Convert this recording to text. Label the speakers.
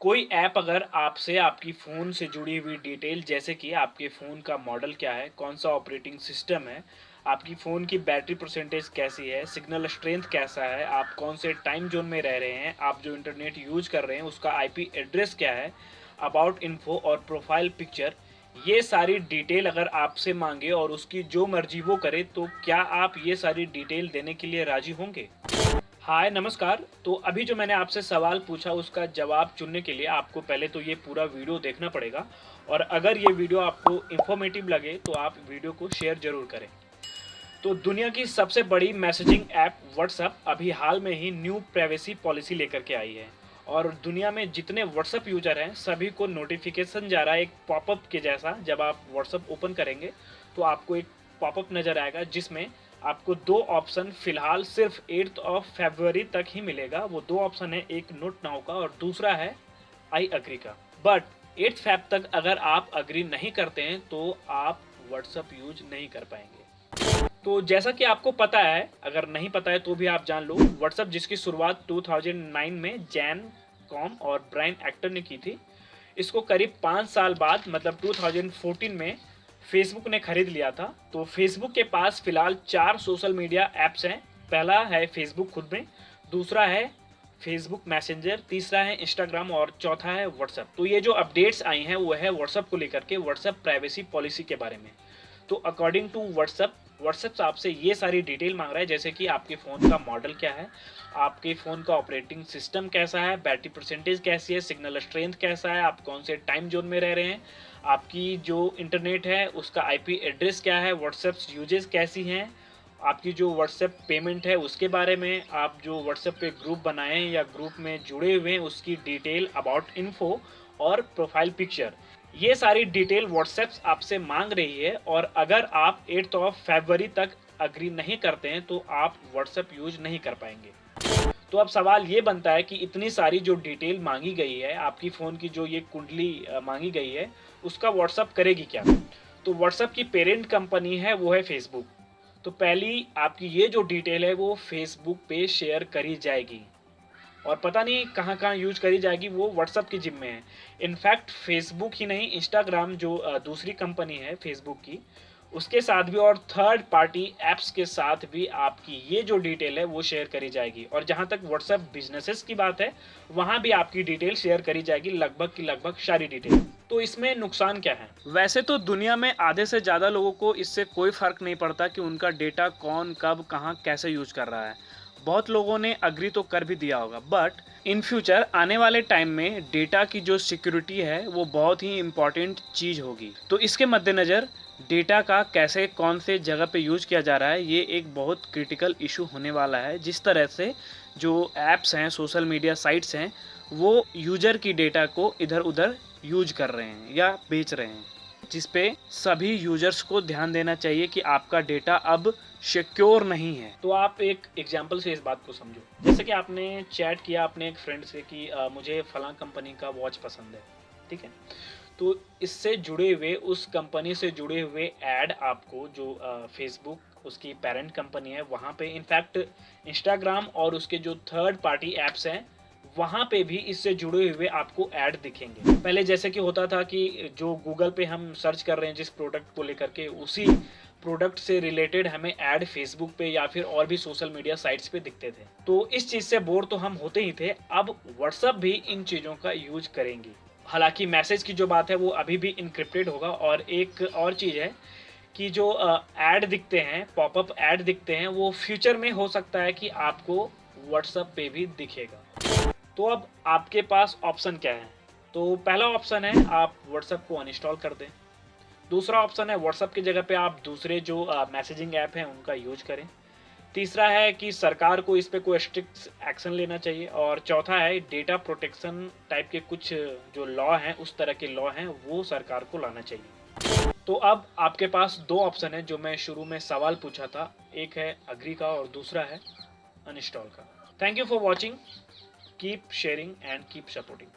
Speaker 1: कोई ऐप अगर आपसे आपकी फ़ोन से जुड़ी हुई डिटेल जैसे कि आपके फ़ोन का मॉडल क्या है, कौन-सा ऑपरेटिंग सिस्टम है, आपकी फ़ोन की बैटरी परसेंटेज कैसी है, सिग्नल स्ट्रेंथ कैसा है, आप कौन से टाइम ज़ोन में रह रहे हैं, आप जो इंटरनेट यूज़ कर रहे हैं उसका आईपी एड्रेस क्या है, अबाउट इन्फो और प्रोफ़ाइल पिक्चर, ये सारी डिटेल अगर आपसे माँगे और उसकी जो मर्ज़ी वो करे, तो क्या आप ये सारी डिटेल देने के लिए राज़ी होंगे? हाय नमस्कार। तो अभी जो मैंने आपसे सवाल पूछा उसका जवाब चुनने के लिए आपको पहले तो ये पूरा वीडियो देखना पड़ेगा और अगर ये वीडियो आपको इन्फॉर्मेटिव लगे तो आप वीडियो को शेयर ज़रूर करें। तो दुनिया की सबसे बड़ी मैसेजिंग ऐप व्हाट्सएप अभी हाल में ही न्यू प्राइवेसी पॉलिसी लेकर के आई है और दुनिया में जितने व्हाट्सएप यूजर हैं सभी को नोटिफिकेशन जा रहा है एक पॉपअप के जैसा। जब आप व्हाट्सएप ओपन करेंगे तो आपको एक पॉपअप नज़र आएगा जिसमें आपको दो ऑप्शन फिलहाल सिर्फ 8 ऑफ फरवरी तक ही मिलेगा। वो दो ऑप्शन है, एक नोट नाउ का और दूसरा है आई अग्री का। बट 8 फैब तक अगर आप अग्री नहीं करते हैं तो आप व्हाट्सएप यूज नहीं कर पाएंगे। तो जैसा कि आपको पता है, अगर नहीं पता है तो भी आप जान लो, व्हाट्सएप जिसकी शुरुआत 2009 में जैन कॉम और ब्रायन एक्टर ने की थी, इसको करीब 5 साल बाद मतलब 2014 में फेसबुक ने खरीद लिया था। तो फेसबुक के पास फिलहाल 4 सोशल मीडिया ऐप्स हैं। पहला है फेसबुक खुद में, दूसरा है फेसबुक मैसेंजर, तीसरा है इंस्टाग्राम और चौथा है व्हाट्सएप। तो ये जो अपडेट्स आई हैं वो है व्हाट्सएप को लेकर के, व्हाट्सएप प्राइवेसी पॉलिसी के बारे में। तो अकॉर्डिंग टू व्हाट्सएप आपसे ये सारी डिटेल मांग रहा है जैसे कि आपके फ़ोन का मॉडल क्या है, आपके फ़ोन का ऑपरेटिंग सिस्टम कैसा है, बैटरी परसेंटेज कैसी है, सिग्नल स्ट्रेंथ कैसा है, आप कौन से टाइम जोन में रह रहे हैं, आपकी जो इंटरनेट है उसका आईपी एड्रेस क्या है, व्हाट्सएप यूजेस कैसी हैं, आपकी जो व्हाट्सएप पेमेंट है उसके बारे में, आप जो व्हाट्सएप पे ग्रुप बनाए हैं या ग्रुप में जुड़े हुए हैं उसकी डिटेल, अबाउट इन्फो और प्रोफाइल पिक्चर। ये सारी डिटेल व्हाट्सएप आपसे मांग रही है और अगर आप 8 ऑफ फरवरी तक अग्री नहीं करते हैं तो आप व्हाट्सएप यूज नहीं कर पाएंगे। तो अब सवाल ये बनता है कि इतनी सारी जो डिटेल मांगी गई है, आपकी फ़ोन की जो ये कुंडली मांगी गई है, उसका व्हाट्सएप करेगी क्या? तो व्हाट्सएप की पेरेंट कंपनी है वो है फेसबुक। तो पहली आपकी ये जो डिटेल है वो फेसबुक पे शेयर करी जाएगी और पता नहीं कहाँ-कहाँ यूज़ करी जाएगी, वो व्हाट्सएप के जिम्मे है। इनफैक्ट फेसबुक ही नहीं, इंस्टाग्राम जो दूसरी कंपनी है फेसबुक की, उसके साथ भी और थर्ड पार्टी ऐप्स के साथ भी आपकी ये जो डिटेल है वो शेयर करी जाएगी। और जहाँ तक व्हाट्सएप बिज़नेसेस की बात है, वहाँ भी आपकी डिटेल शेयर करी जाएगी, लगभग की लगभग सारी डिटेल। तो इसमें नुकसान क्या है? वैसे तो दुनिया में आधे से ज़्यादा लोगों को इससे कोई फ़र्क नहीं पड़ता कि उनका डेटा कौन, कब, कहाँ, कैसे यूज़ कर रहा है। बहुत लोगों ने अग्री तो कर भी दिया होगा, बट इन फ्यूचर आने वाले टाइम में डेटा की जो सिक्योरिटी है वो बहुत ही इम्पॉर्टेंट चीज़ होगी। तो इसके मद्देनज़र डेटा का कैसे कौन से जगह पे यूज़ किया जा रहा है ये एक बहुत क्रिटिकल इशू होने वाला है। जिस तरह से जो ऐप्स हैं, सोशल मीडिया साइट्स हैं, वो यूज़र की डेटा को इधर उधर यूज कर रहे हैं या बेच रहे हैं, जिस पे सभी यूजर्स को ध्यान देना चाहिए कि आपका डेटा अब सिक्योर नहीं है। तो आप एक एग्जांपल से इस बात को समझो। जैसे कि आपने चैट किया अपने एक फ्रेंड से कि मुझे फलां कंपनी का वॉच पसंद है, ठीक है? तो इससे जुड़े हुए, उस कंपनी से जुड़े हुए ऐड आपको जो फेसबुक उसकी पेरेंट कंपनी है वहाँ पे, इनफैक्ट इंस्टाग्राम और उसके जो थर्ड पार्टी ऐप्स हैं वहाँ पे भी इससे जुड़े हुए आपको ऐड दिखेंगे। पहले जैसे कि होता था कि जो गूगल पे हम सर्च कर रहे हैं जिस प्रोडक्ट को लेकर के, उसी प्रोडक्ट से रिलेटेड हमें ऐड फेसबुक पे या फिर और भी सोशल मीडिया साइट्स पे दिखते थे। तो इस चीज़ से बोर तो हम होते ही थे। अब व्हाट्सएप भी इन चीज़ों का यूज करेंगी। हालांकि मैसेज की जो बात है वो अभी भी इनक्रिप्टेड होगा। और एक और चीज़ है कि जो ऐड दिखते हैं, पॉपअप ऐड दिखते हैं, वो फ्यूचर में हो सकता है कि आपको व्हाट्सएप पे भी दिखेगा। तो अब आपके पास ऑप्शन क्या है? तो पहला ऑप्शन है आप व्हाट्सएप को अनइंस्टॉल कर दें। दूसरा ऑप्शन है व्हाट्सएप की जगह पे आप दूसरे जो मैसेजिंग ऐप हैं उनका यूज करें। तीसरा है कि सरकार को इस पे कोई स्ट्रिक्ट एक्शन लेना चाहिए। और चौथा है डेटा प्रोटेक्शन टाइप के कुछ जो लॉ हैं, उस तरह के लॉ हैं, वो सरकार को लाना चाहिए। तो अब आपके पास दो ऑप्शन है जो मैं शुरू में सवाल पूछा था, एक है अग्री का और दूसरा है अनइंस्टॉल का। Thank you for watching. Keep sharing and keep supporting.